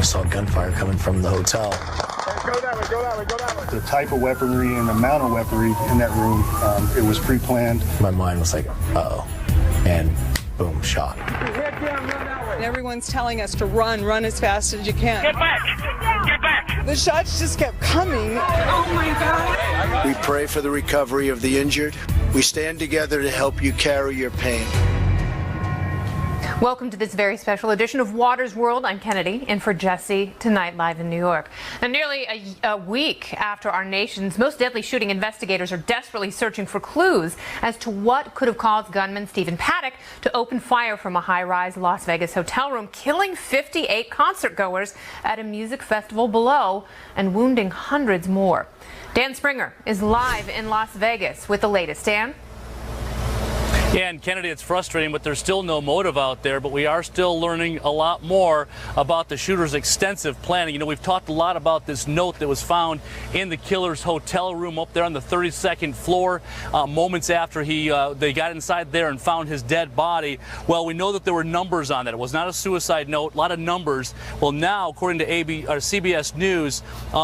saw gunfire coming from the hotel. Go that way, go that way, go that way. The type of weaponry and amount of weaponry in that room, it was pre-planned. My mind was like, uh-oh, and boom, shot. Everyone's telling us to run as fast as you can. Get back! Get back! The shots just kept coming. Oh my God. We pray for the recovery of the injured. We stand together to help you carry your pain. Welcome to this very special edition of Water's World. I'm Kennedy, in for Jesse tonight, live in New York. Now, nearly a week after our nation's most deadly shooting, investigators are desperately searching for clues as to what could have caused gunman Stephen Paddock to open fire from a high-rise Las Vegas hotel room, killing 58 concertgoers at a music festival below and wounding hundreds more. Dan Springer is live in Las Vegas with the latest. Dan? Yeah, and Kennedy, it's frustrating, but there's still no motive out there, but we are still learning a lot more about the shooter's extensive planning. You know, we've talked a lot about this note that was found in the killer's hotel room up there on the 32nd floor, moments after they got inside there and found his dead body. Well, we know that there were numbers on that. It was not a suicide note, a lot of numbers. Well, now, according to CBS News,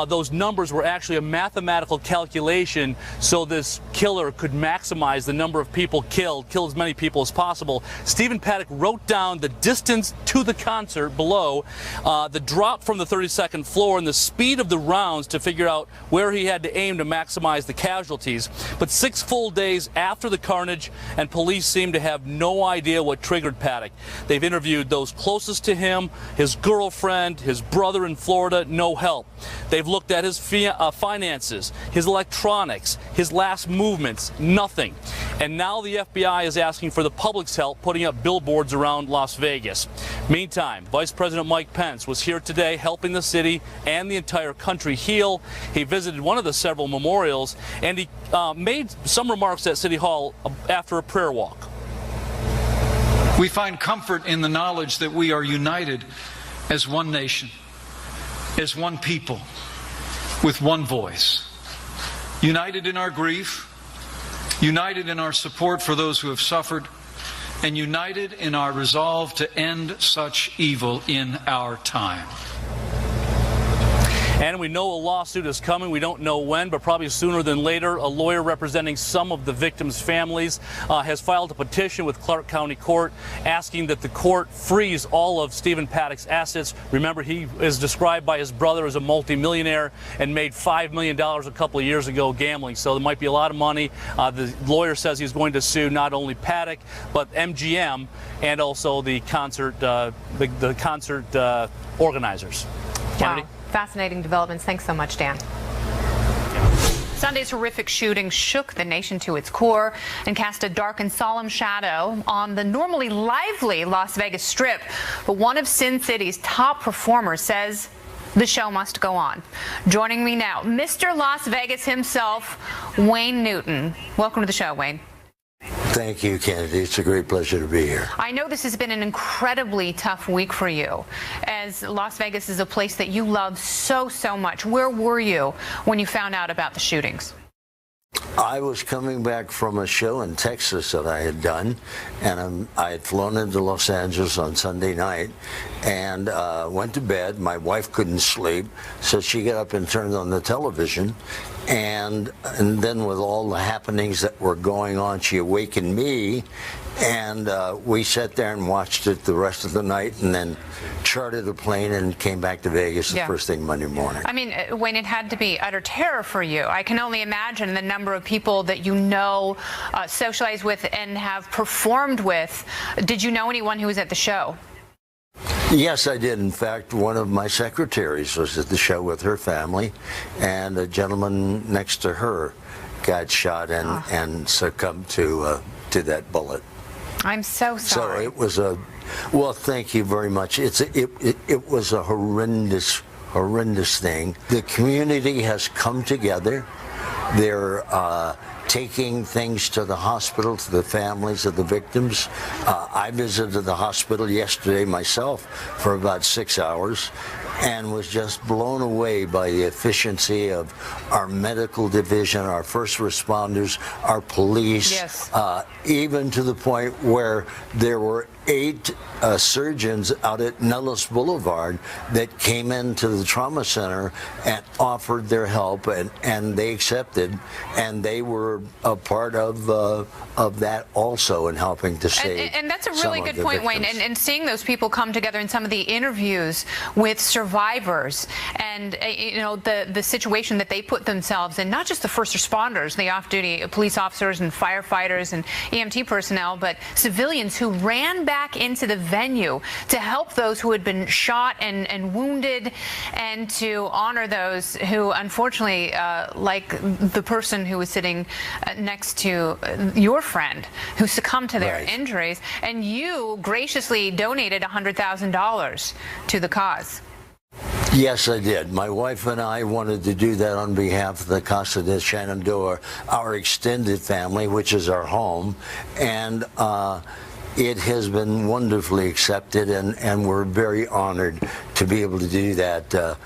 those numbers were actually a mathematical calculation so this killer could maximize the number of people killed, kill as many people as possible. Stephen Paddock wrote down the distance to the concert below, the drop from the 32nd floor, and the speed of the rounds to figure out where he had to aim to maximize the casualties. But 6 full days after the carnage, and police seem to have no idea what triggered Paddock. They've interviewed those closest to him, his girlfriend, his brother in Florida, no help. They've looked at his finances, his electronics, his last movements, nothing. And now the FBI is asking for the public's help putting up billboards around Las Vegas. Meantime, Vice President Mike Pence was here today helping the city and the entire country heal. He visited one of the several memorials, and he made some remarks at City Hall after a prayer walk. We find comfort in the knowledge that we are united as one nation, as one people, with one voice. United in our grief, united in our support for those who have suffered, and united in our resolve to end such evil in our time. And we know a lawsuit is coming. We don't know when, but probably sooner than later. A lawyer representing some of the victims' families has filed a petition with Clark County Court asking that the court freeze all of Stephen Paddock's assets. Remember, he is described by his brother as a multimillionaire and made $5 million a couple of years ago gambling. So there might be a lot of money. The lawyer says he's going to sue not only Paddock, but MGM and also the concert, the concert organizers. Kennedy? Wow. Fascinating developments. Thanks so much, Dan. Sunday's horrific shooting shook the nation to its core and cast a dark and solemn shadow on the normally lively Las Vegas Strip. But one of Sin City's top performers says the show must go on. Joining me now, Mr. Las Vegas himself, Wayne Newton. Welcome to the show, Wayne. Thank you, Kennedy. It's a great pleasure to be here. I know this has been an incredibly tough week for you, as Las Vegas is a place that you love so much. Where were you when you found out about the shootings? I was coming back from a show in Texas that I had done, and I had flown into Los Angeles on Sunday night and went to bed. My wife couldn't sleep, so she got up and turned on the television. And then with all the happenings that were going on, she awakened me, and we sat there and watched it the rest of the night, and then chartered a plane and came back to Vegas the first thing Monday morning. I mean, Wayne, it had to be utter terror for you. I can only imagine the number of people that you know, socialize with, and have performed with. Did you know anyone who was at the show? Yes, I did. In fact, one of my secretaries was at the show with her family, and a gentleman next to her got shot and succumbed to that bullet. I'm so sorry. So it was well, thank you very much. It was a horrendous thing. The community has come together. They're taking things to the hospital, to the families of the victims. I visited the hospital yesterday myself for about 6 hours. and was just blown away by the efficiency of our medical division, our first responders, our police, Yes. Even to the point where there were 8 surgeons out at Nellis Boulevard that came into the trauma center and offered their help, and they accepted, and they were a part of that also in helping to save. And that's a some really of good the point, Wayne. victims. And seeing those people come together in some of the interviews with survivors, and you know, the situation that they put themselves in, not just the first responders, the off-duty police officers and firefighters and EMT personnel, but civilians who ran back into the venue to help those who had been shot and wounded, and to honor those who, unfortunately, like the person who was sitting next to your friend who succumbed to their Right. injuries, and you graciously donated $100,000 to the cause. Yes, I did. My wife and I wanted to do that on behalf of the Casa de Shenandoah, our extended family, which is our home, and it has been wonderfully accepted, and we're very honored to be able to do that.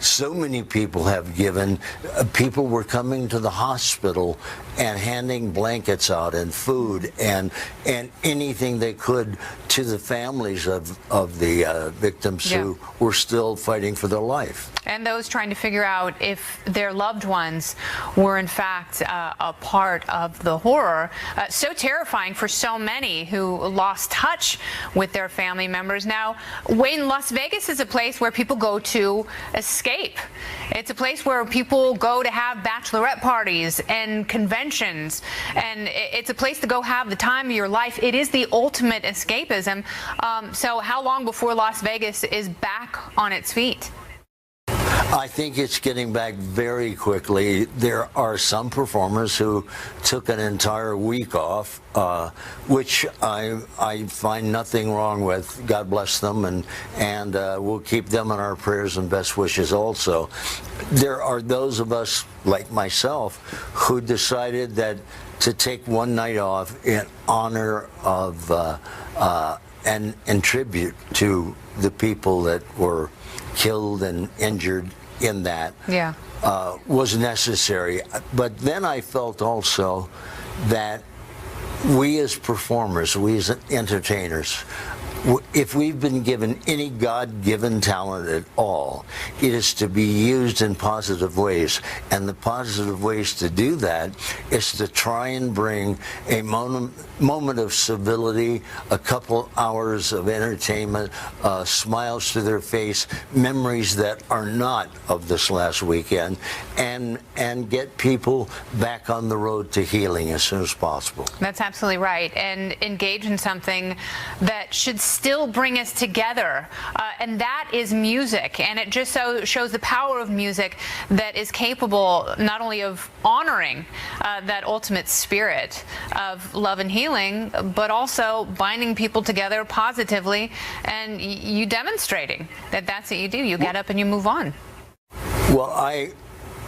So many people have given. People were coming to the hospital and handing blankets out and food and anything they could to the families of the victims Yeah. who were still fighting for their life. And those trying to figure out if their loved ones were in fact a part of the horror. So terrifying for so many who lost touch with their family members. Now, Wayne, Las Vegas is a place where people go to escape. It's a place where people go to have bachelorette parties and conventions, and it's a place to go have the time of your life. It is the ultimate escapism. So how long before Las Vegas is back on its feet? I think it's getting back very quickly. There are some performers who took an entire week off, which I find nothing wrong with. God bless them, and we'll keep them in our prayers and best wishes also. There are those of us, like myself, who decided that to take one night off in honor of and in tribute to the people that were killed and injured in that was necessary. But then I felt also that we as performers, we as entertainers, if we've been given any God-given talent at all, it is to be used in positive ways. And the positive ways to do that is to try and bring a moment of civility, a couple hours of entertainment, smiles to their face, memories that are not of this last weekend, and get people back on the road to healing as soon as possible. That's absolutely right. And engage in something that should still bring us together, and that is music. And it just so shows the power of music that is capable not only of honoring that ultimate spirit of love and healing, but also binding people together positively, and you demonstrating that that's what you do. You get up and you move on. Well,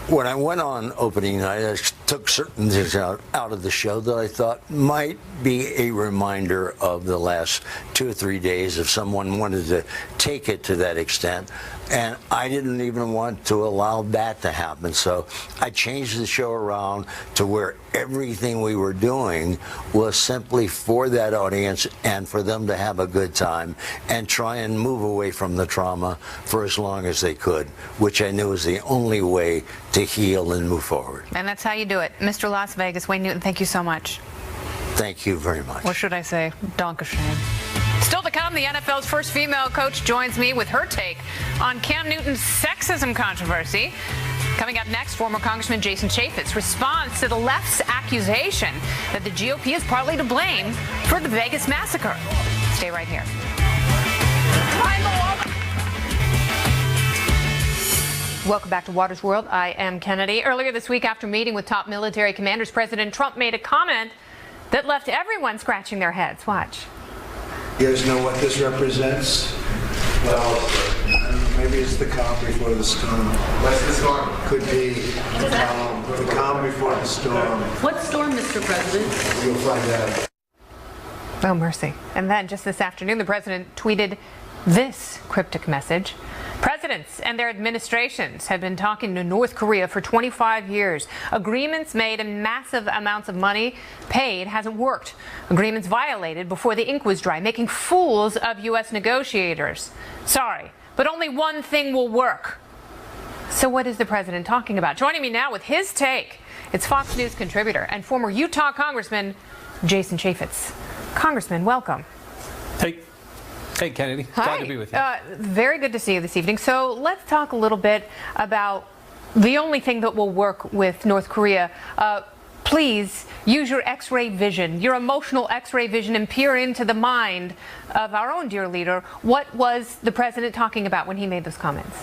when I went on opening night, I took certain things out of the show that I thought might be a reminder of the last 2 or 3 days if someone wanted to take it to that extent. And I didn't even want to allow that to happen. So I changed the show around to where everything we were doing was simply for that audience and for them to have a good time and try and move away from the trauma for as long as they could, which I knew was the only way to heal and move forward. And that's how you do it. Mr. Las Vegas, Wayne Newton, thank you so much. Thank you very much. What should I say? Dankeschön. Still to come, the NFL's first female coach joins me with her take on Cam Newton's sexism controversy. Coming up next, former Congressman Jason Chaffetz responds to the left's accusation that the GOP is partly to blame for the Vegas massacre. Stay right here. Welcome back to Water's World. I am Kennedy. Earlier this week, after meeting with top military commanders, President Trump made a comment that left everyone scratching their heads. Watch. You guys know what this represents? Well, maybe it's the calm before the storm. What's the storm? Could be the calm before the storm. What storm, Mr. President? You'll find out. Oh, mercy. And then just this afternoon, the president tweeted this cryptic message. Presidents and their administrations have been talking to North Korea for 25 years. Agreements made and massive amounts of money paid hasn't worked. Agreements violated before the ink was dry, making fools of U.S. negotiators. Sorry, but only one thing will work. So what is the president talking about? Joining me now with his take, it's Fox News contributor and former Utah Congressman Jason Chaffetz. Congressman, welcome. Hey, Kennedy. Hi. Glad to be with you. Very good to see you this evening. So let's talk a little bit about the only thing that will work with North Korea. Please use your X-ray vision, your emotional X-ray vision, and peer into the mind of our own dear leader. What was the president talking about when he made those comments?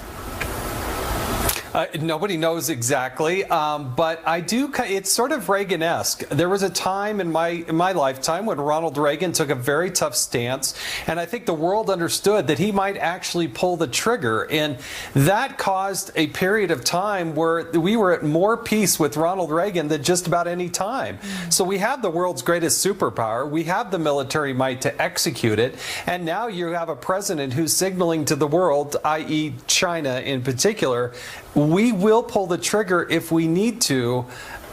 Nobody knows exactly, but I do. It's sort of Reagan-esque. There was a time in my lifetime when Ronald Reagan took a very tough stance, and I think the world understood that he might actually pull the trigger, and that caused a period of time where we were at more peace with Ronald Reagan than just about any time. So we have the world's greatest superpower. We have the military might to execute it, and now you have a president who's signaling to the world, i.e. China in particular, we will pull the trigger if we need to,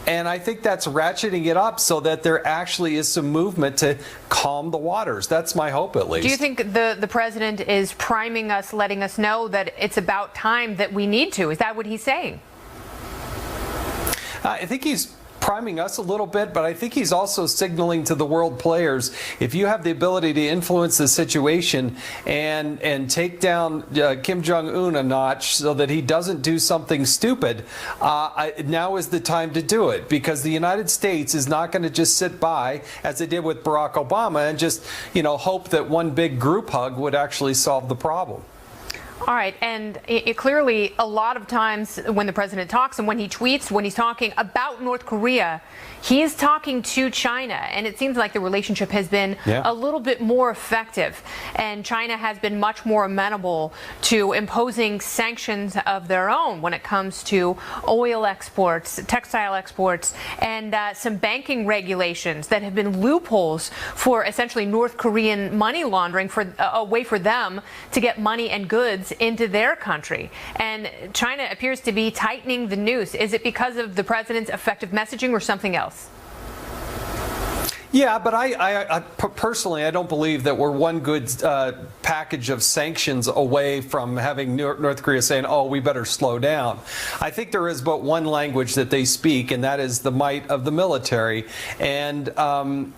and I think that's ratcheting it up so that there actually is some movement to calm the waters. That's my hope, at least. Do you think the president is priming us, letting us know that it's about time that we need to? Is that what he's saying? I think he's priming us a little bit, but I think he's also signaling to the world players, if you have the ability to influence the situation and take down Kim Jong-un a notch so that he doesn't do something stupid, now is the time to do it, because the United States is not going to just sit by, as they did with Barack Obama, and just, hope that one big group hug would actually solve the problem. All right, and clearly a lot of times when the president talks and when he tweets, when he's talking about North Korea, he is talking to China, and it seems like the relationship has been a little bit more effective, and China has been much more amenable to imposing sanctions of their own when it comes to oil exports, textile exports, and some banking regulations that have been loopholes for essentially North Korean money laundering, for a way for them to get money and goods into their country. And China appears to be tightening the noose. Is it because of the president's effective messaging or something else? Yeah, but I personally, I don't believe that we're one good package of sanctions away from having North Korea saying, oh, we better slow down. I think there is but one language that they speak, and that is the might of the military. And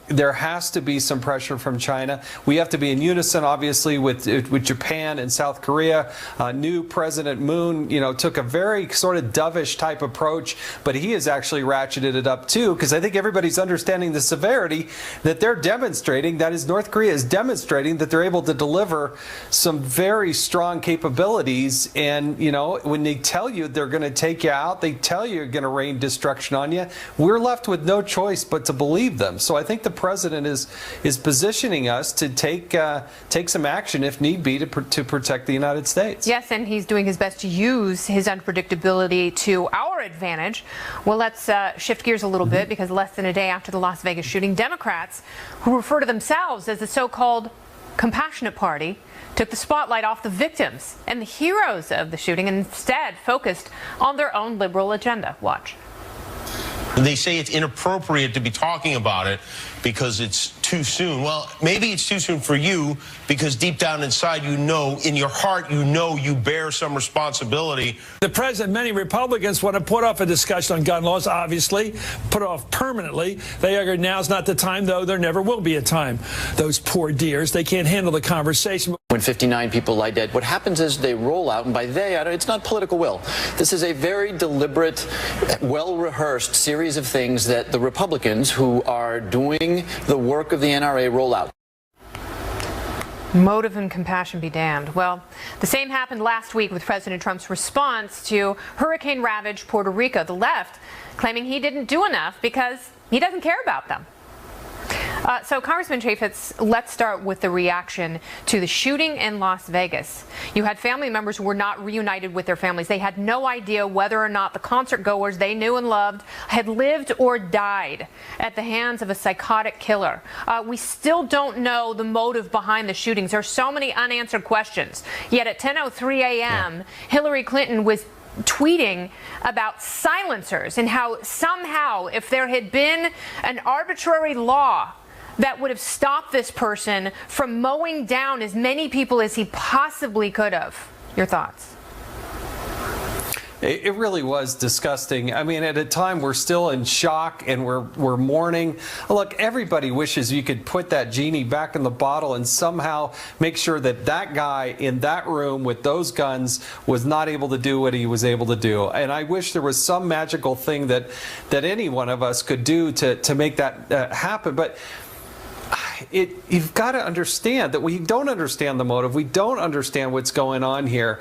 there has to be some pressure from China. We have to be in unison, obviously, with Japan and South Korea. New President Moon, took a very sort of dovish type approach, but he has actually ratcheted it up, too, because I think everybody's understanding the severity that they're demonstrating, that is, North Korea is demonstrating that they're able to deliver some very strong capabilities. And, when they tell you they're going to take you out, they tell you you're going to rain destruction on you, we're left with no choice but to believe them. So I think the president is positioning us to take some action if need be to protect the United States. Yes, and he's doing his best to use his unpredictability to our advantage. Well, let's shift gears a little bit, because less than a day after the Las Vegas shooting, Democrats, who refer to themselves as the so-called compassionate party, took the spotlight off the victims and the heroes of the shooting and instead focused on their own liberal agenda. Watch. They say it's inappropriate to be talking about it because it's too soon. Well, maybe it's too soon for you, because deep down inside, in your heart, you bear some responsibility. The president, many Republicans want to put off a discussion on gun laws, obviously, put it off permanently. They argue now's not the time, though there never will be a time. Those poor dears, they can't handle the conversation. When 59 people lie dead, what happens is they roll out, and by they, it's not political will. This is a very deliberate, well-rehearsed series of things that the Republicans, who are doing the work of the NRA, roll out. Motive and compassion be damned. Well, the same happened last week with President Trump's response to hurricane-ravaged Puerto Rico. The left claiming he didn't do enough because he doesn't care about them. So, Congressman Chaffetz, let's start with the reaction to the shooting in Las Vegas. You had family members who were not reunited with their families. They had no idea whether or not the concert goers they knew and loved had lived or died at the hands of a psychotic killer. We still don't know the motive behind the shootings. There are so many unanswered questions. Yet at 10:03 a.m., Hillary Clinton was tweeting about silencers and how somehow if there had been an arbitrary law that would have stopped this person from mowing down as many people as he possibly could have. Your thoughts? It really was disgusting. I mean, at a time we're still in shock and we're mourning. Look, everybody wishes you could put that genie back in the bottle and somehow make sure that that guy in that room with those guns was not able to do what he was able to do. And I wish there was some magical thing that any one of us could do to make that happen. But you've got to understand that we don't understand the motive. We don't understand what's going on here.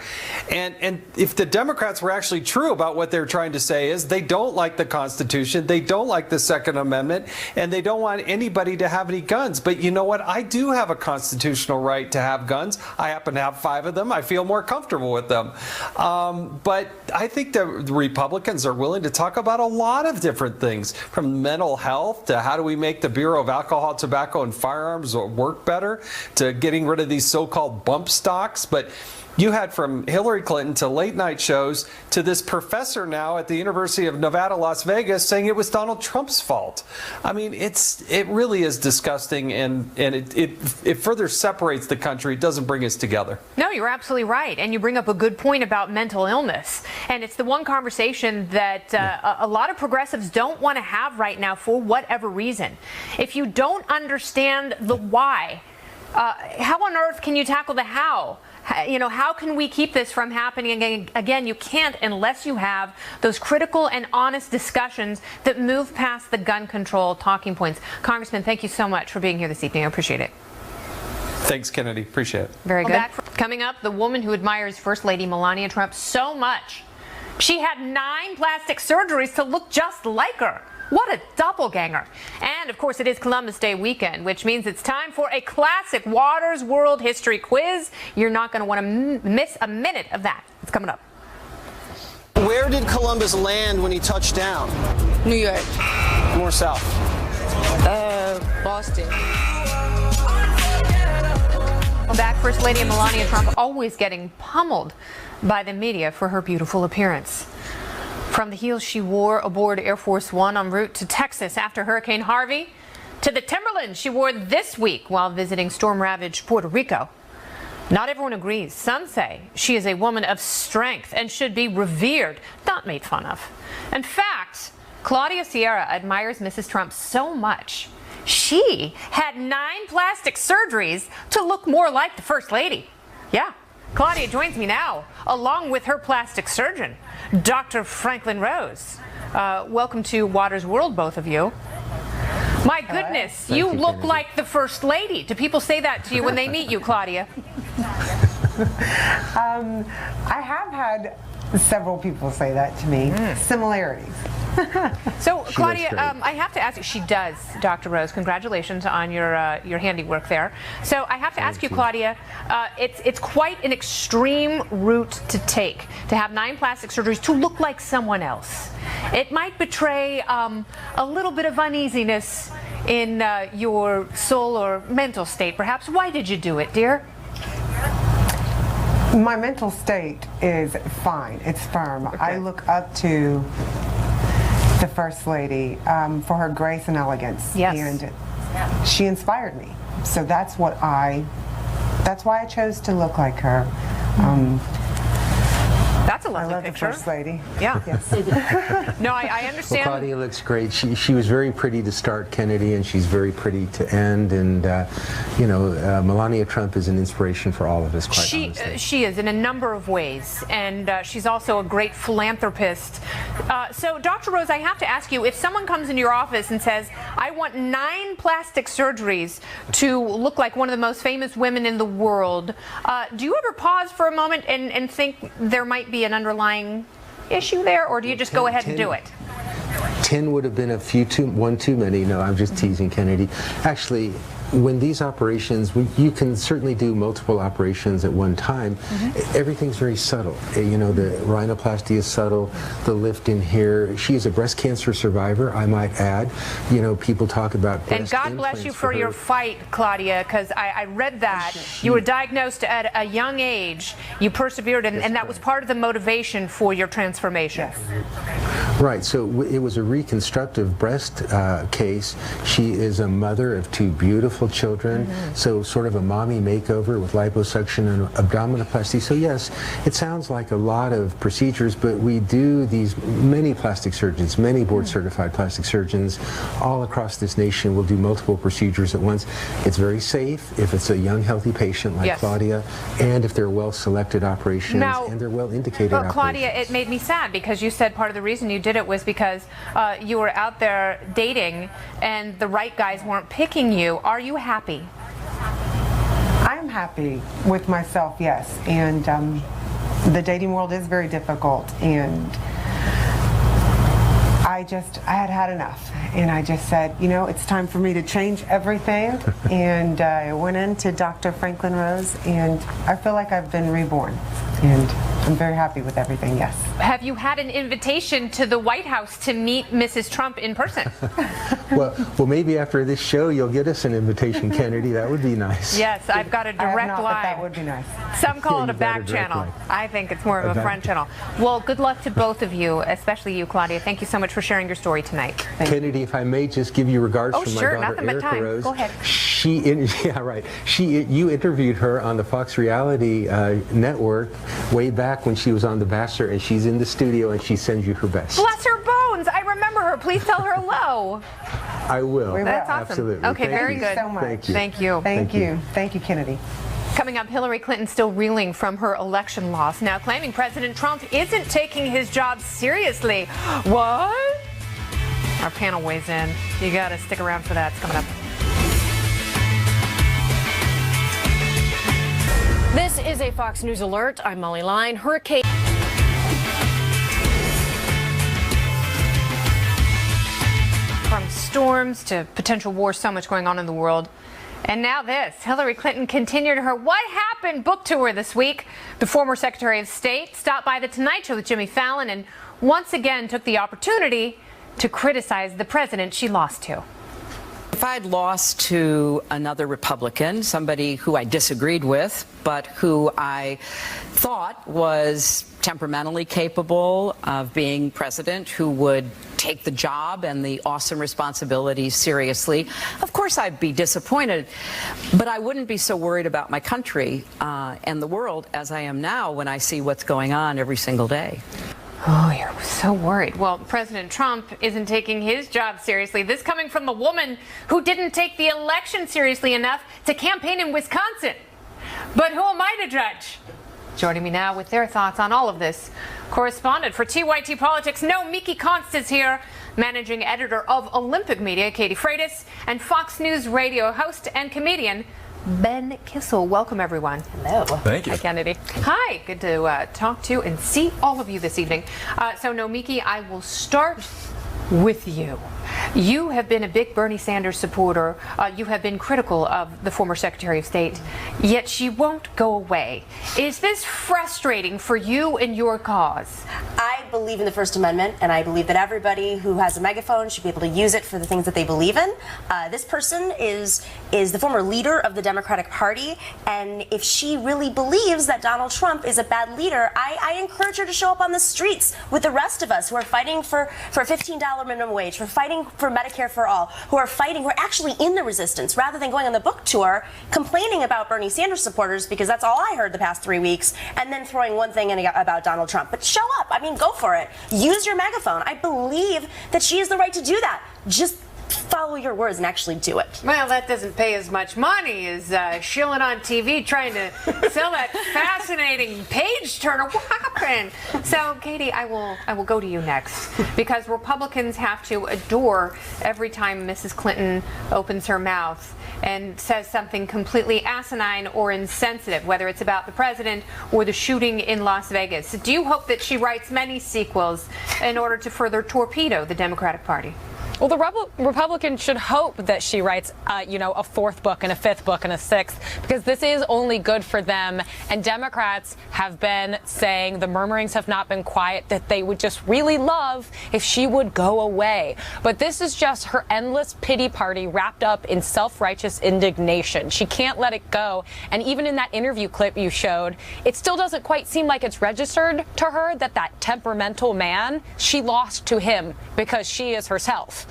And if the Democrats were actually true about what they're trying to say is they don't like the Constitution, they don't like the Second Amendment, and they don't want anybody to have any guns. But you know what? I do have a constitutional right to have guns. I happen to have 5 of them. I feel more comfortable with them. But I think the Republicans are willing to talk about a lot of different things, from mental health to how do we make the Bureau of Alcohol, Tobacco, and Firearms work better, to getting rid of these so-called bump stocks. But you had from Hillary Clinton to late night shows to this professor now at the University of Nevada, Las Vegas, saying it was Donald Trump's fault. I mean, it really is disgusting, and it further separates the country. It doesn't bring us together. No, you're absolutely right. And you bring up a good point about mental illness. And it's the one conversation that a lot of progressives don't want to have right now for whatever reason. If you don't understand the why, how on earth can you tackle the how? You know, how can we keep this from happening again? You can't unless you have those critical and honest discussions that move past the gun control talking points. Congressman, thank you so much for being here this evening. I appreciate it. Thanks, Kennedy. Appreciate it. Very good. Coming up, the woman who admires First Lady Melania Trump so much, she had 9 plastic surgeries to look just like her. What a doppelganger. And, of course, it is Columbus Day weekend, which means it's time for a classic Waters World History quiz. You're not going to want to miss a minute of that. It's coming up. Where did Columbus land when he touched down? New York. More south. Boston. Back, First Lady Melania Trump always getting pummeled by the media for her beautiful appearance. From the heels she wore aboard Air Force One en route to Texas after Hurricane Harvey, to the Timberlands she wore this week while visiting storm-ravaged Puerto Rico. Not everyone agrees. Some say she is a woman of strength and should be revered, not made fun of. In fact, Claudia Sierra admires Mrs. Trump so much, she had 9 plastic surgeries to look more like the First Lady. Yeah. Claudia joins me now, along with her plastic surgeon, Dr. Franklin Rose. Welcome to Waters World, both of you. My goodness, you look like the First Lady. Do people say that to you when they meet you, Claudia? I have had several people say that to me. Similarities. So, Claudia, I have to ask you. She does, Dr. Rose. Congratulations on your handiwork there. So, I have to ask you, Claudia. It's quite an extreme route to take to have 9 plastic surgeries to look like someone else. It might betray a little bit of uneasiness in your soul or mental state, perhaps. Why did you do it, dear? My mental state is fine. It's firm. Okay. I look up to the First Lady for her grace and elegance. Yes. And she inspired me. So that's why I chose to look like her. That's a lovely I love picture. The First Lady. Yeah. Yes. No, I understand. Well, Claudia looks great. She was very pretty to start, Kennedy, and she's very pretty to end. And Melania Trump is an inspiration for all of us, quite honestly. She is in a number of ways, and she's also a great philanthropist. So, Dr. Rose, I have to ask you, if someone comes into your office and says, I want 9 plastic surgeries to look like one of the most famous women in the world, do you ever pause for a moment and think there might be an underlying issue there, or do you just go ahead and do it? 10 would have been one too many. No, I'm just teasing, Kennedy. Actually, when these operations, you can certainly do multiple operations at one time. Everything's very subtle. You know, the rhinoplasty is subtle, the lift in here. She is a breast cancer survivor, I might add. You know, people talk about breast And God bless you for her. your fight, Claudia, because I read that. You were diagnosed at a young age. You persevered, and that was part of the motivation for your transformation. Yes. Right, so it was a reconstructive breast case. She is a mother of 2 beautiful children, so sort of a mommy makeover with liposuction and abdominoplasty. So yes, it sounds like a lot of procedures, but we do these, many plastic surgeons, many board-certified plastic surgeons all across this nation will do multiple procedures at once. It's very safe if it's a young, healthy patient like Claudia, and if they're well-selected operations and they're well-indicated operations. Claudia, it made me sad because you said part of the reason you did it was because you were out there dating and the right guys weren't picking you. Are you happy? I'm happy with myself, yes. And the dating world is very difficult. And I had enough. And I just said, you know, it's time for me to change everything. And I went into Dr. Franklin Rose, and I feel like I've been reborn. And I'm very happy with everything, yes. Have you had an invitation to the White House to meet Mrs. Trump in person? Well, maybe after this show you'll get us an invitation, Kennedy. That would be nice. Yes, I've got a direct line. But that would be nice. Some call it a back channel. I think it's more of a front channel. Well, good luck to both of you, especially you, Claudia. Thank you so much for sharing your story tonight. Kennedy, if I may just give you regards from my daughter, nothing but Erica time. Rose. Go ahead. You interviewed her on the Fox Reality Network way back when she was on The Bachelor, and she's in the studio and she sends you her best. Bless her bones. I remember her. Please tell her hello. I will. That's awesome. Absolutely. Okay, very good. So much. Thank you. Thank you. Thank you. Thank you, Kennedy. Coming up, Hillary Clinton still reeling from her election loss, now claiming President Trump isn't taking his job seriously. What? Our panel weighs in. You got to stick around for that. It's coming up. This is a Fox News alert. I'm Molly Line. Hurricane. From storms to potential war, so much going on in the world. And now this. Hillary Clinton continued her What Happened book tour this week. The former Secretary of State stopped by The Tonight Show with Jimmy Fallon and once again took the opportunity to criticize the president she lost to. If I'd lost to another Republican, somebody who I disagreed with, but who I thought was temperamentally capable of being president, who would take the job and the awesome responsibilities seriously, of course I'd be disappointed. But I wouldn't be so worried about my country and the world as I am now when I see what's going on every single day. Oh, you're so worried. Well, President Trump isn't taking his job seriously. This coming from the woman who didn't take the election seriously enough to campaign in Wisconsin. But who am I to judge? Joining me now with their thoughts on all of this, correspondent for TYT Politics, Miki Konst is here, managing editor of Olympic Media, Katie Freitas, and Fox News radio host and comedian, Ben Kissel. Welcome, everyone. Hello. Thank you. Hi, Kennedy. Hi. Good to talk to and see all of you this evening. So, Miki, I will start with you. You have been a big Bernie Sanders supporter. You have been critical of the former Secretary of State, yet she won't go away. Is this frustrating for you and your cause? I believe in the First Amendment, and I believe that everybody who has a megaphone should be able to use it for the things that they believe in. This person is the former leader of the Democratic Party, and if she really believes that Donald Trump is a bad leader, I encourage her to show up on the streets with the rest of us who are fighting for a $15 minimum wage, for fighting for Medicare for all, who are actually in the resistance, rather than going on the book tour complaining about Bernie Sanders supporters, because that's all I heard the past 3 weeks, and then throwing one thing in about Donald Trump. But show up. I mean, go for it. Use your megaphone. I believe that she has the right to do that. Just follow your words and actually do it. Well, that doesn't pay as much money as shilling on TV trying to sell that fascinating page turner. What happened? So, Katie, I will go to you next, because Republicans have to adore every time Mrs. Clinton opens her mouth and says something completely asinine or insensitive, whether it's about the president or the shooting in Las Vegas. Do you hope that she writes many sequels in order to further torpedo the Democratic Party? Well, the Republicans should hope that she writes, a fourth book and a fifth book and a sixth, because this is only good for them. And Democrats have been saying, the murmurings have not been quiet, that they would just really love if she would go away. But this is just her endless pity party wrapped up in self-righteous indignation. She can't let it go. And even in that interview clip you showed, it still doesn't quite seem like it's registered to her that temperamental man, she lost to him because she is herself.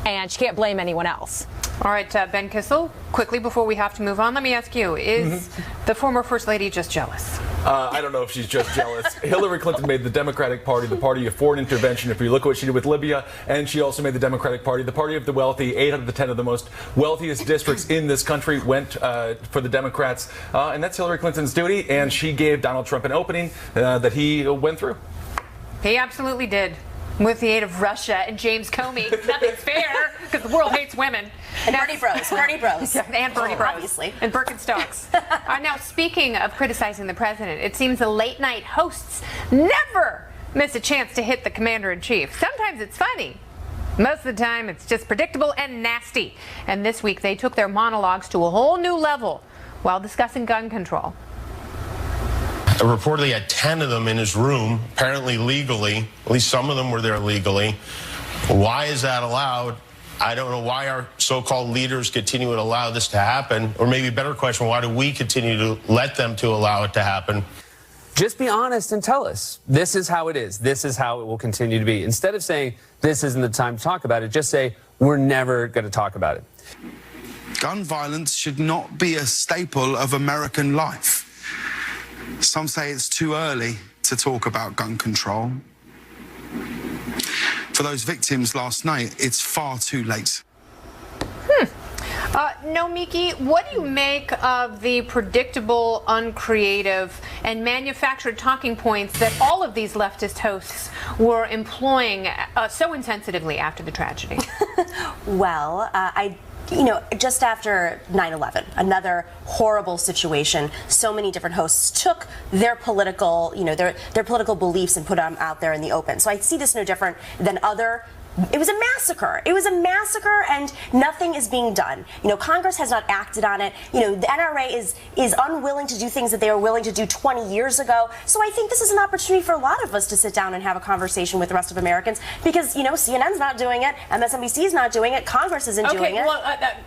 And she can't blame anyone else. All right, Ben Kissel, quickly before we have to move on, let me ask you, is the former First Lady just jealous? I don't know if she's just jealous. Hillary Clinton made the Democratic Party the party of foreign intervention. If you look at what she did with Libya, and she also made the Democratic Party the party of the wealthy. 8 out of the 10 of the most wealthiest districts in this country went for the Democrats, and that's Hillary Clinton's duty, and she gave Donald Trump an opening that he went through. He absolutely did. With the aid of Russia and James Comey. Nothing's fair, because the world hates women. And Bernie Bros. Bernie Bros. And Bernie Bros. Obviously. And Birkenstocks. Now, speaking of criticizing the president, it seems the late night hosts never miss a chance to hit the commander-in-chief. Sometimes it's funny. Most of the time, it's just predictable and nasty. And this week, they took their monologues to a whole new level while discussing gun control. Reportedly had 10 of them in his room, apparently legally. At least some of them were there legally. Why is that allowed? I don't know why our so-called leaders continue to allow this to happen. Or maybe a better question, why do we continue to let them to allow it to happen? Just be honest and tell us, this is how it is. This is how it will continue to be. Instead of saying, this isn't the time to talk about it, just say, we're never going to talk about it. Gun violence should not be a staple of American life. Some say it's too early to talk about gun control. For those victims last night, it's far too late. Nomiki, what do you make of the predictable, uncreative, and manufactured talking points that all of these leftist hosts were employing so insensitively after the tragedy? Well, just after 9/11, another horrible situation, so many different hosts took their political, their political beliefs and put them out there in the open. So I see this no different than other. It was a massacre. It was a massacre, and nothing is being done. Congress has not acted on it. The NRA is unwilling to do things that they were willing to do 20 years ago. So I think this is an opportunity for a lot of us to sit down and have a conversation with the rest of Americans, because CNN's not doing it, MSNBC's not doing it, Congress isn't doing it. Well,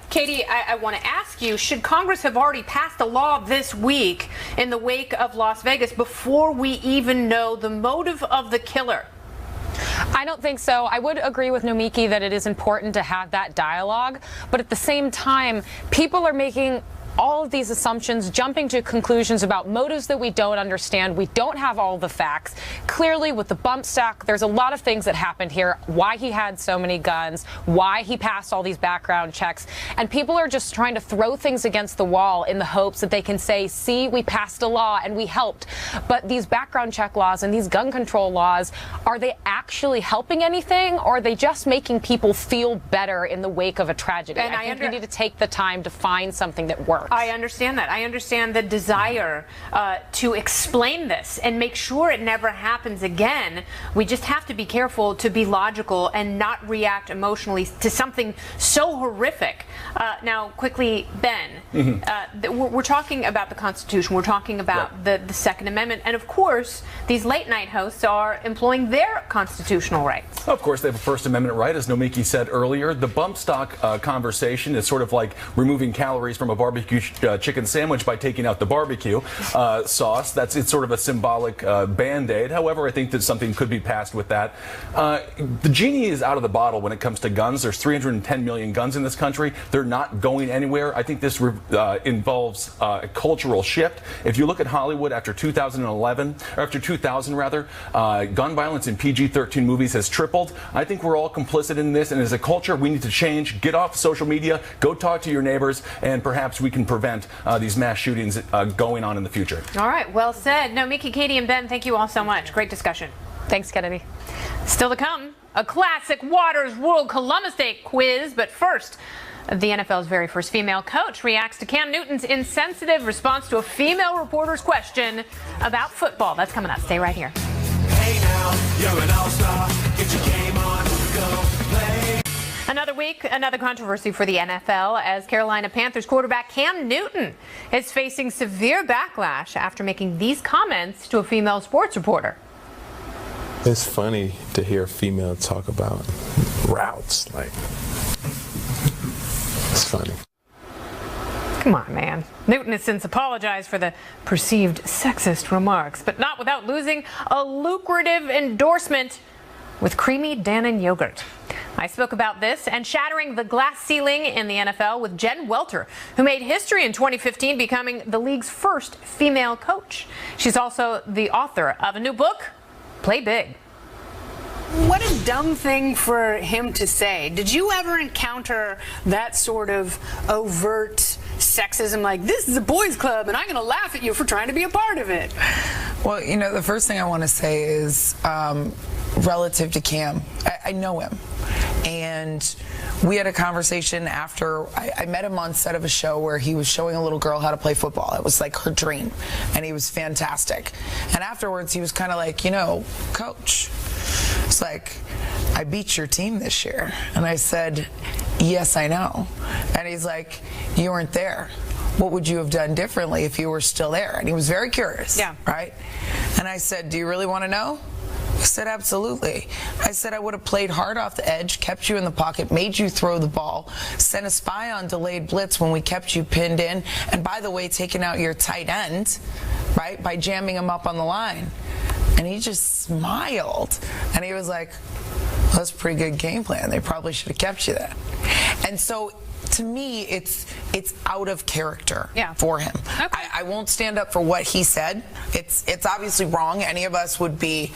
Katie, I want to ask you: should Congress have already passed a law this week in the wake of Las Vegas before we even know the motive of the killer? I don't think so. I would agree with Nomiki that it is important to have that dialogue, but at the same time, people are making all of these assumptions, jumping to conclusions about motives that we don't understand. We don't have all the facts. Clearly, with the bump stock, there's a lot of things that happened here, why he had so many guns, why he passed all these background checks, and people are just trying to throw things against the wall in the hopes that they can say, see, we passed a law and we helped. But these background check laws and these gun control laws, are they actually helping anything, or are they just making people feel better in the wake of a tragedy? And I think we need to take the time to find something that works. I understand that. I understand the desire to explain this and make sure it never happens again. We just have to be careful to be logical and not react emotionally to something so horrific. Now, quickly, Ben, we're talking about the Constitution. We're talking about the Second Amendment. And, of course, these late-night hosts are employing their constitutional rights. Of course, they have a First Amendment right, as Nomiki said earlier. The bump stock conversation is sort of like removing calories from a barbecue barbecue chicken sandwich by taking out the barbecue sauce. It's sort of a symbolic Band-Aid. However, I think that something could be passed with that. The genie is out of the bottle when it comes to guns. There's 310 million guns in this country. They're not going anywhere. I think this involves a cultural shift. If you look at Hollywood after 2011, or after 2000 rather, gun violence in PG-13 movies has tripled. I think we're all complicit in this, and as a culture, we need to change. Get off social media, go talk to your neighbors, and perhaps we can prevent these mass shootings going on in the future. All right, well said. No, Mickey, Katie, and Ben, thank you all so much. Great discussion. Thanks, Kennedy. Still to come, a classic Waters World Columbus Day quiz, but first, the NFL's very first female coach reacts to Cam Newton's insensitive response to a female reporter's question about football. That's coming up. Stay right here. Hey now, you're an all-star. Get your game on, go play. Another week, another controversy for the NFL as Carolina Panthers quarterback Cam Newton is facing severe backlash after making these comments to a female sports reporter. It's funny to hear a female talk about routes. Like, it's funny. Come on, man. Newton has since apologized for the perceived sexist remarks, but not without losing a lucrative endorsement with creamy Dannon yogurt. I spoke about this and shattering the glass ceiling in the NFL with Jen Welter, who made history in 2015, becoming the league's first female coach. She's also the author of a new book, Play Big. What a dumb thing for him to say. Did you ever encounter that sort of overt sexism, like, this is a boys' club and I'm going to laugh at you for trying to be a part of it? Well, you know, the first thing I want to say is relative to Cam, I know him. And we had a conversation after I met him on set of a show where he was showing a little girl how to play football. It was like her dream, and he was fantastic. And afterwards, he was kind of like, you know, Coach, it's like, I beat your team this year. And I said, yes, I know. And he's like, you weren't there. What would you have done differently if you were still there? And he was very curious, right? And I said, do you really want to know? He said, absolutely. I said, I would have played hard off the edge, kept you in the pocket, made you throw the ball, sent a spy on delayed blitz when we kept you pinned in, and by the way, taking out your tight end, right, by jamming him up on the line. And he just smiled. And he was like, well, that's a pretty good game plan. They probably should have kept you there. And so, to me, it's out of character for him. Okay. I won't stand up for what he said. It's obviously wrong. Any of us would be...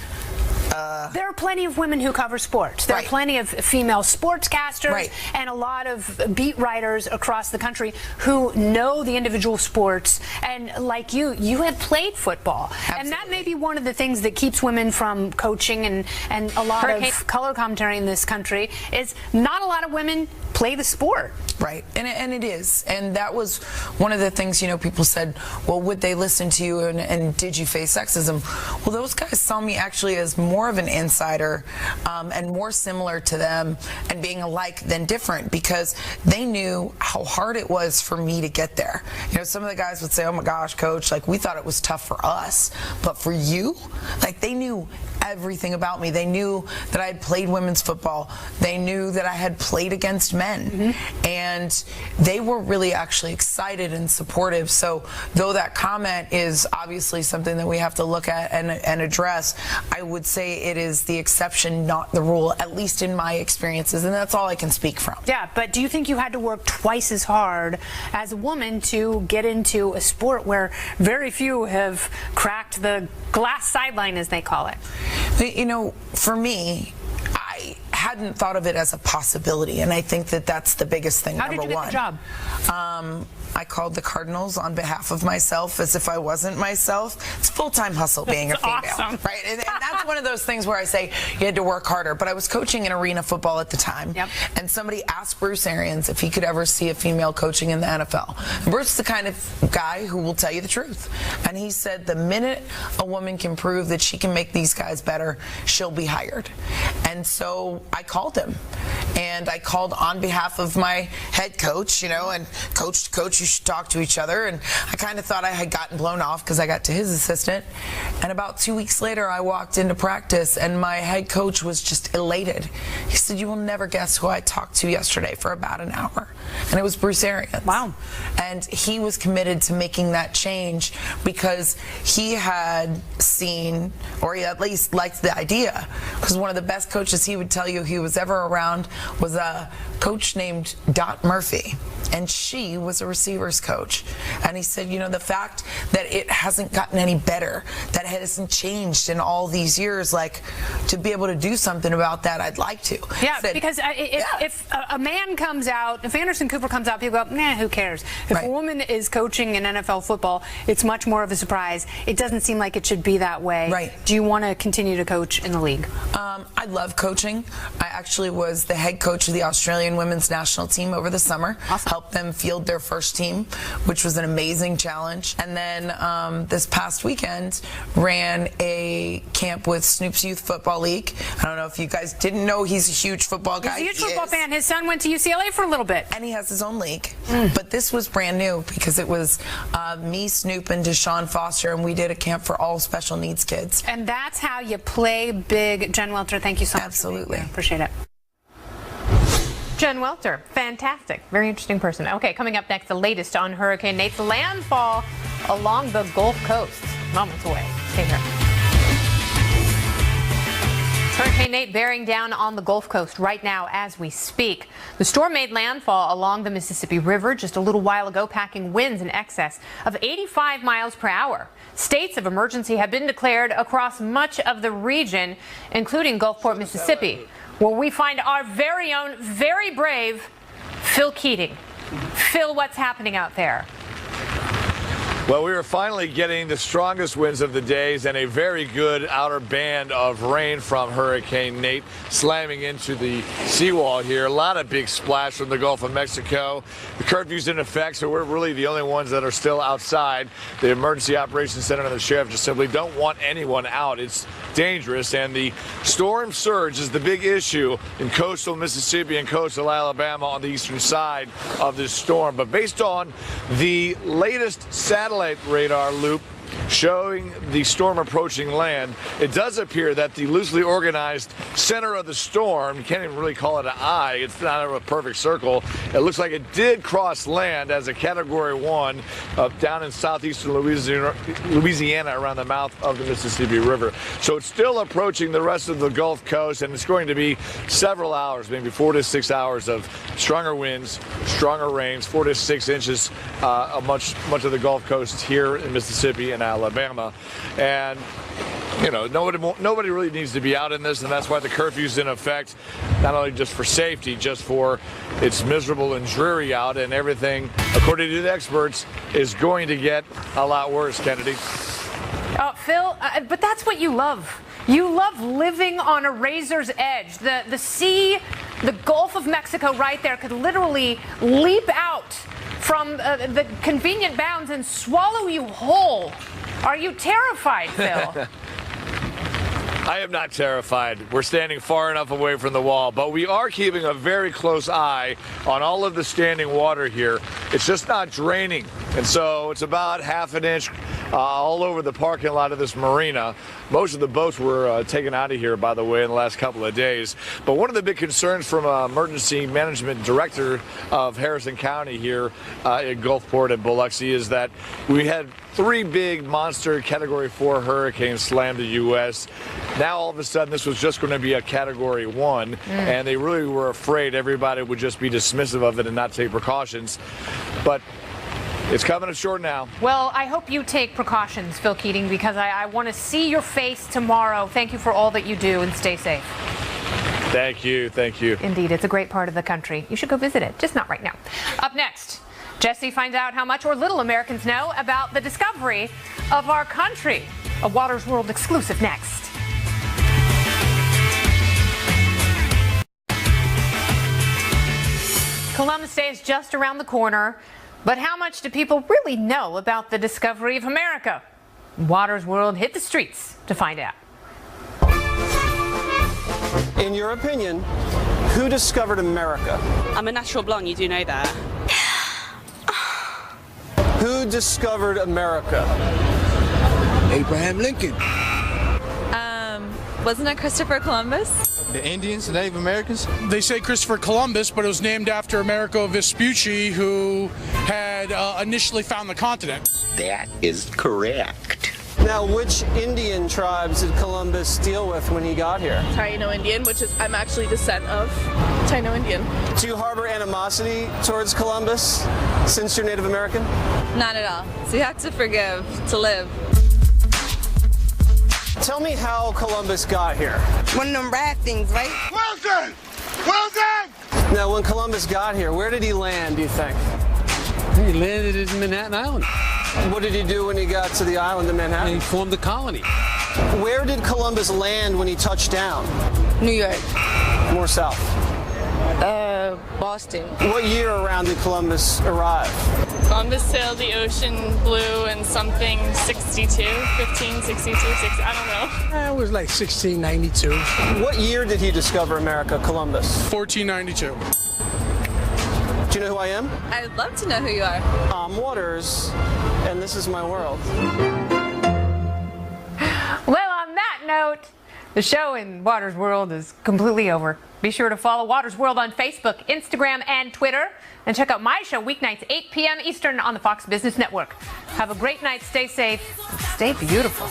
There are plenty of women who cover sports. There are plenty of female sportscasters and a lot of beat writers across the country who know the individual sports. And like you had played football. Absolutely. And that may be one of the things that keeps women from coaching and a lot of color commentary in this country is not a lot of women play the sport. Right, and it is. And that was one of the things, you know, people said, well, would they listen to you and did you face sexism? Well, those guys saw me actually as more of an insider and more similar to them and being alike than different because they knew how hard it was for me to get there. You know, some of the guys would say, oh my gosh, Coach, like we thought it was tough for us, but for you, like they knew everything about me. They knew that I had played women's football. They knew that I had played against men. And they were really actually excited and supportive. So though that comment is obviously something that we have to look at and address, I would say it is the exception, not the rule, at least in my experiences. And that's all I can speak from. Yeah, but do you think you had to work twice as hard as a woman to get into a sport where very few have cracked the glass sideline, as they call it? You know, for me, I hadn't thought of it as a possibility, and I think that that's the biggest thing. How did you get the job? I called the Cardinals on behalf of myself as if I wasn't myself. It's full-time hustle being a female, right? And that's one of those things where I say you had to work harder. But I was coaching in arena football at the time, and somebody asked Bruce Arians if he could ever see a female coaching in the NFL. And Bruce is the kind of guy who will tell you the truth. And he said the minute a woman can prove that she can make these guys better, she'll be hired. And so I called him. And I called on behalf of my head coach, you know, and coach to coach, you should talk to each other. And I kind of thought I had gotten blown off because I got to his assistant. And about 2 weeks later, I walked into practice and my head coach was just elated. He said, you will never guess who I talked to yesterday for about an hour. and it was Bruce Arians. Wow. And he was committed to making that change because he had seen, or he at least liked the idea, because one of the best coaches he would tell you he was ever around was a coach named Dot Murphy, and she was a receivers coach. And he said, you know, the fact that it hasn't gotten any better, that it hasn't changed in all these years, like, to be able to do something about that, I'd like to. Yeah, because if a man comes out, if Anderson Cooper comes out, people go, nah, who cares? If a woman is coaching in NFL football, it's much more of a surprise. It doesn't seem like it should be that way. Right. Do you want to continue to coach in the league? I love coaching. I actually was the head coach of the Australian women's national team over the summer. Awesome. Helped them field their first team, which was an amazing challenge. And then this past weekend, ran a camp with Snoop's Youth Football League. I don't know if you guys didn't know he's a huge football guy. He's a huge football fan. His son went to UCLA for a little bit. And he has his own league. But this was brand new because it was me, Snoop, and Deshaun Foster, and we did a camp for all special needs kids. And that's how you play big. Jen Welter, thank you so much. Absolutely. Appreciate it. Jen Welter, fantastic. Very interesting person. Okay, coming up next, the latest on Hurricane Nate's landfall along the Gulf Coast. Moments away. Stay here. Hurricane Nate bearing down on the Gulf Coast right now as we speak. The storm made landfall along the Mississippi River just a little while ago, packing winds in excess of 85 miles per hour. States of emergency have been declared across much of the region, including Gulfport, Mississippi, where we find our very own, very brave Phil Keating. Phil, what's happening out there? Well, we are finally getting the strongest winds of the days and a very good outer band of rain from Hurricane Nate slamming into the seawall here. A lot of big splash from the Gulf of Mexico. The curfew's in effect, so we're really the only ones that are still outside. The Emergency Operations Center and the sheriff just simply don't want anyone out. It's dangerous, and the storm surge is the big issue in coastal Mississippi and coastal Alabama on the eastern side of this storm. But based on the latest satellite radar loop showing the storm approaching land, it does appear that the loosely organized center of the storm, you can't even really call it an eye, it's not a perfect circle, it looks like it did cross land as a Category 1 down in southeastern Louisiana around the mouth of the Mississippi River. So it's still approaching the rest of the Gulf Coast, and it's going to be several hours, maybe 4 to 6 hours of stronger winds, stronger rains, 4 to 6 inches much of the Gulf Coast here in Mississippi and Alabama. And you know, nobody really needs to be out in this, and that's why the curfew's in effect, not only just for safety, just for it's miserable and dreary out, and everything, according to the experts, is going to get a lot worse, Kennedy. Phil, but that's what you love. You love living on a razor's edge. The sea, the Gulf of Mexico right there could literally leap out from the convenient bounds and swallow you whole. Are you terrified, Phil? I am not terrified. We're standing far enough away from the wall, but we are keeping a very close eye on all of the standing water here. It's just not draining, and so it's about half an inch all over the parking lot of this marina. Most of the boats were taken out of here, by the way, in the last couple of days. But one of the big concerns from emergency management director of Harrison County here at Gulfport at Biloxi is that we had 3 big monster Category 4 hurricanes slam the U.S. Now, all of a sudden, this was just going to be a Category 1, and they really were afraid everybody would just be dismissive of it and not take precautions. But it's coming ashore now. Well, I hope you take precautions, Phil Keating, because I want to see your face tomorrow. Thank you for all that you do, and stay safe. Thank you. Thank you. Indeed, it's a great part of the country. You should go visit it, just not right now. Up next, Jesse finds out how much or little Americans know about the discovery of our country. A Water's World exclusive next. Columbus Day is just around the corner, but how much do people really know about the discovery of America? Water's World hit the streets to find out. In your opinion, who discovered America? I'm a natural blonde, you do know that. Who discovered America? Abraham Lincoln. Wasn't it Christopher Columbus? The Indians, the Native Americans? They say Christopher Columbus, but it was named after Amerigo Vespucci, who had initially found the continent. That is correct. Now, which Indian tribes did Columbus deal with when he got here? Taino Indian, which is I'm actually descent of Taino Indian. Do you harbor animosity towards Columbus since you're Native American? Not at all. So you have to forgive to live. Tell me how Columbus got here. One of them raftings, right? Well done! Well done! Now, when Columbus got here, where did he land, do you think? He landed in Manhattan Island. What did he do when he got to the island of Manhattan? He formed a colony. Where did Columbus land when he touched down? New York. More south. Boston. What year around did Columbus arrive? Columbus sailed the ocean blue in something 1562, I don't know. It was like 1692. What year did he discover America, Columbus? 1492. Do you know who I am? I'd love to know who you are. I'm Waters, and this is my world. Well, on that note, the show in Waters World is completely over. Be sure to follow Waters World on Facebook, Instagram, and Twitter. And check out my show weeknights, 8 p.m. Eastern on the Fox Business Network. Have a great night. Stay safe. Stay beautiful.